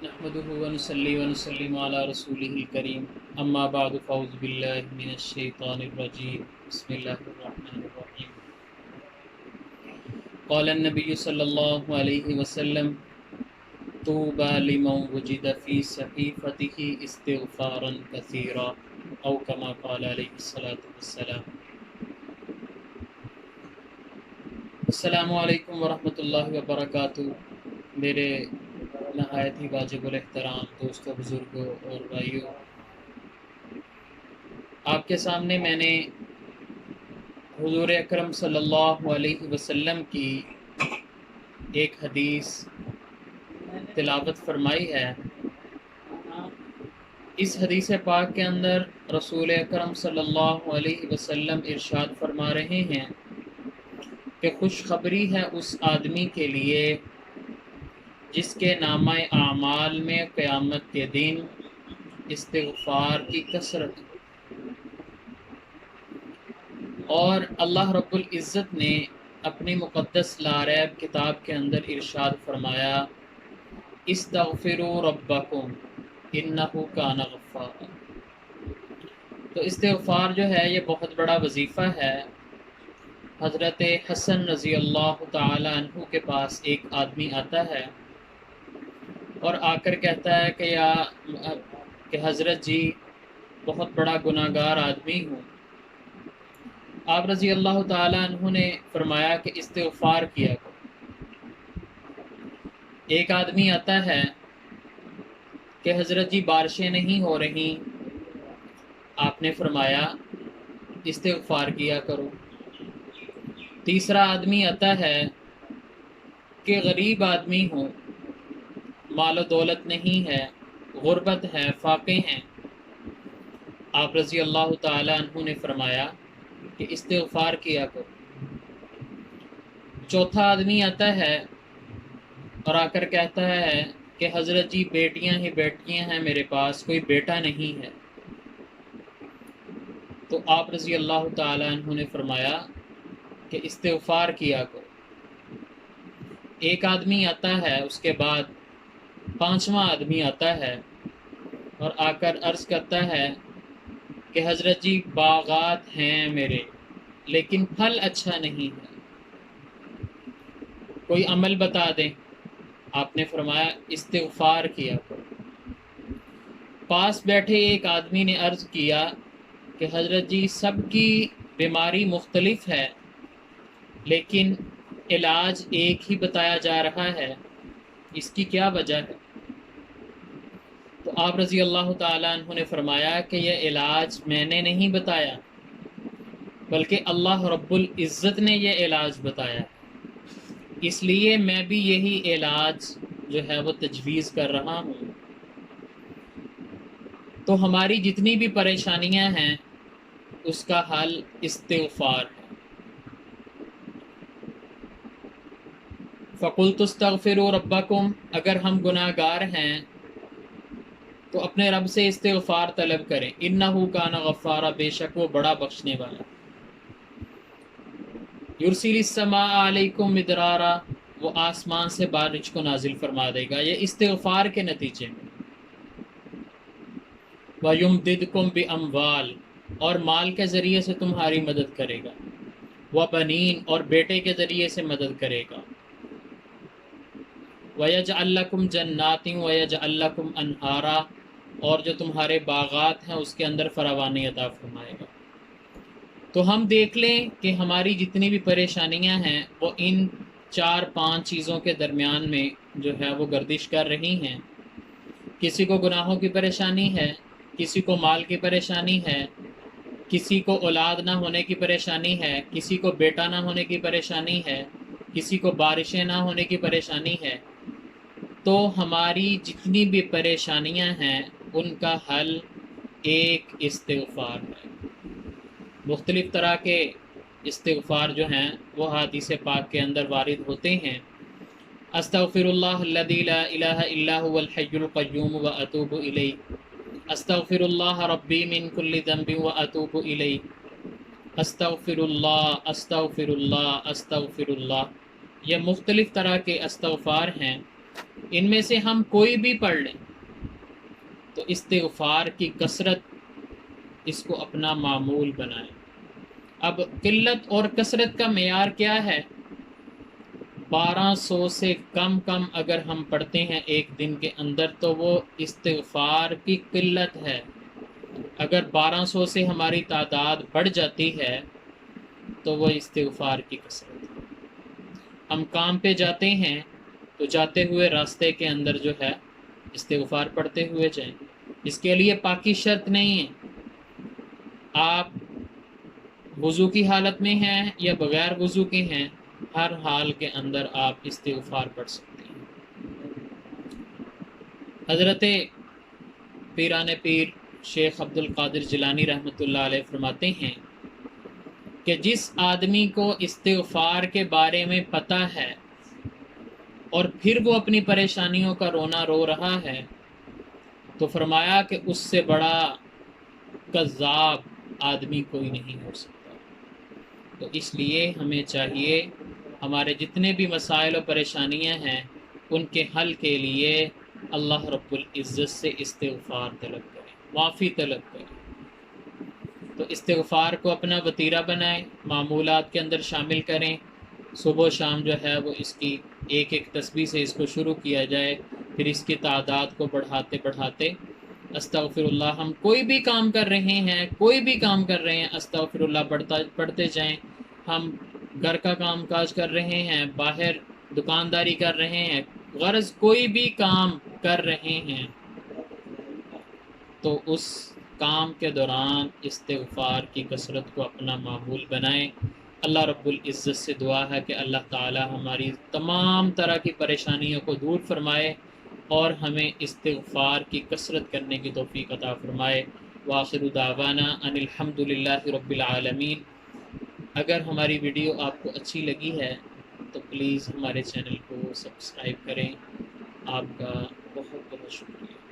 نحمده ونصلي ونسلم على رسوله الكريم اما بعد فاعوذ بالله من الشيطان الرجيم بسم الله الرحمن الرحيم قال النبي صلى الله عليه وسلم طوبى لمن وجد في صحيفته استغفارا كثيرا او كما قال عليه الصلاة والسلام۔ السلام علیکم ورحمۃ اللہ وبرکاتہ۔ میرے نہایت ہی واجب الاحترام دوستوں، بزرگوں اور بھائیوں، آپ کے سامنے میں نے حضور اکرم صلی اللہ علیہ وسلم کی ایک حدیث تلاوت فرمائی ہے۔ اس حدیث پاک کے اندر رسول اکرم صلی اللہ علیہ وسلم ارشاد فرما رہے ہیں کہ خوشخبری ہے اس آدمی کے لیے جس کے نامہ اعمال میں قیامت کے دن استغفار کی کثرت ہو، اور اللہ رب العزت نے اپنی مقدس لا ریب کتاب کے اندر ارشاد فرمایا استغفروا ربکم انہ کان غفارا۔ تو استغفار جو ہے یہ بہت بڑا وظیفہ ہے۔ حضرت حسن رضی اللہ تعالی عنہ کے پاس ایک آدمی آتا ہے اور آ کر کہتا ہے کہ حضرت جی بہت بڑا گناہ گار آدمی ہوں۔ آپ رضی اللہ تعالی عنہ نے فرمایا کہ استغفار کیا کرو۔ ایک آدمی آتا ہے کہ حضرت جی بارشیں نہیں ہو رہی، آپ نے فرمایا استغفار کیا کرو۔ تیسرا آدمی آتا ہے کہ غریب آدمی ہوں، مال و دولت نہیں ہے، غربت ہے، فاقے ہیں، آپ رضی اللہ تعالی عنہ نے فرمایا کہ استغفار کیا کرو۔ چوتھا آدمی آتا ہے اور آ کر کہتا ہے کہ حضرت جی بیٹیاں ہی بیٹیاں ہیں میرے پاس، کوئی بیٹا نہیں ہے، تو آپ رضی اللہ تعالی عنہ نے فرمایا کہ استغفار کیا کرو۔ ایک آدمی آتا ہے، اس کے بعد پانچواں آدمی آتا ہے اور آ کر عرض کرتا ہے کہ حضرت جی باغات ہیں میرے لیکن پھل اچھا نہیں ہے، کوئی عمل بتا دیں۔ آپ نے فرمایا استغفار کیا کرو۔ پاس بیٹھے ایک آدمی نے عرض کیا کہ حضرت جی سب کی بیماری مختلف ہے لیکن علاج ایک ہی بتایا جا رہا ہے، اس کی کیا وجہ ہے؟ تو آپ رضی اللہ تعالیٰ عنہ نے فرمایا کہ یہ علاج میں نے نہیں بتایا بلکہ اللہ رب العزت نے یہ علاج بتایا، اس لیے میں بھی یہی علاج جو ہے وہ تجویز کر رہا ہوں۔ تو ہماری جتنی بھی پریشانیاں ہیں اس کا حل استغفار ہے۔ فَقُلْتُ اسْتَغْفِرُوا رَبَّكُمْ، اگر ہم گناہ گار ہیں تو اپنے رب سے استغفار طلب کریں، اِنَّهُ كَانَ غَفَّارًا، بے شک وہ بڑا بخشنے والا۔ يُرْسِلِ السَّمَاءَ عَلَيْكُمْ مِدْرَارًا، وہ آسمان سے بارش کو نازل فرما دے گا، یہ استغفار کے نتیجے میں۔ وَيُمْدِدْكُمْ بِأَمْوَالٍ، اور مال کے ذریعے سے تمہاری مدد کرے گا، وَبَنِينَ، اور بیٹے کے ذریعے سے مدد کرے گا، وَيَجْعَلْ لَكُمْ جَنَّاتٍ وَيَجْعَلْ لَكُمْ أَنْهَارًا، اور جو تمہارے باغات ہیں اس کے اندر فراوانی عطا فرمائے گا۔ تو ہم دیکھ لیں کہ ہماری جتنی بھی پریشانیاں ہیں وہ ان 4-5 چیزوں کے درمیان میں جو ہے وہ گردش کر رہی ہیں۔ کسی کو گناہوں کی پریشانی ہے، کسی کو مال کی پریشانی ہے، کسی کو اولاد نہ ہونے کی پریشانی ہے، کسی کو بیٹا نہ ہونے کی پریشانی ہے، کسی کو بارشیں نہ ہونے کی پریشانی ہے۔ تو ہماری جتنی بھی پریشانیاں ہیں ان کا حل ایک استغفار ہے۔ مختلف طرح کے استغفار جو ہیں وہ حدیث پاک کے اندر وارد ہوتے ہیں۔ استغفر اللہ الذی لا الہ الا هو الحی القیوم واتوب الیہ، استغفر اللہ ربی من کل ذنب واتوب الیہ، استغفر اللہ استغفر اللہ استغفر اللہ۔ یہ مختلف طرح کے استغفار ہیں ان میں سے ہم کوئی بھی پڑھ لیں تو استغفار کی کثرت اس کو اپنا معمول بنائیں۔ اب قلت اور کثرت کا معیار کیا ہے؟ 1200 سے کم اگر ہم پڑھتے ہیں ایک دن کے اندر تو وہ استغفار کی قلت ہے۔ اگر 1200 سے ہماری تعداد بڑھ جاتی ہے تو وہ استغفار کی کثرت ہے۔ ہم کام پہ جاتے ہیں تو جاتے ہوئے راستے کے اندر جو ہے استغفار پڑھتے ہوئے جائیں۔ اس کے لیے پاکی شرط نہیں ہے، آپ وضو کی حالت میں ہیں یا بغیر وضو کے ہیں، ہر حال کے اندر آپ استغفار پڑھ سکتے ہیں۔ حضرت پیران پیر شیخ عبد القادر جیلانی رحمۃ اللہ علیہ فرماتے ہیں کہ جس آدمی کو استغفار کے بارے میں پتہ ہے اور پھر وہ اپنی پریشانیوں کا رونا رو رہا ہے تو فرمایا کہ اس سے بڑا کذاب آدمی کوئی نہیں ہو سکتا۔ تو اس لیے ہمیں چاہیے ہمارے جتنے بھی مسائل و پریشانیاں ہیں ان کے حل کے لیے اللہ رب العزت سے استغفار طلب کریں، معافی طلب کریں۔ تو استغفار کو اپنا وتیرہ بنائیں، معمولات کے اندر شامل کریں، صبح و شام جو ہے وہ اس کی ایک ایک تسبیح سے اس کو شروع کیا جائے، پھر اس کی تعداد کو بڑھاتے بڑھاتے استغفر اللہ، ہم کوئی بھی کام کر رہے ہیں استغفر اللہ پڑھتے جائیں۔ ہم گھر کا کام کاج کر رہے ہیں، باہر دکانداری کر رہے ہیں، غرض کوئی بھی کام کر رہے ہیں تو اس کام کے دوران استغفار کی کثرت کو اپنا معمول بنائیں۔ اللہ رب العزت سے دعا ہے کہ اللہ تعالی ہماری تمام طرح کی پریشانیوں کو دور فرمائے اور ہمیں استغفار کی کثرت کرنے کی توفیق عطا فرمائے۔ وآخر دعوانا ان الحمد للہ رب العالمین۔ اگر ہماری ویڈیو آپ کو اچھی لگی ہے تو پلیز ہمارے چینل کو سبسکرائب کریں۔ آپ کا بہت بہت شکریہ۔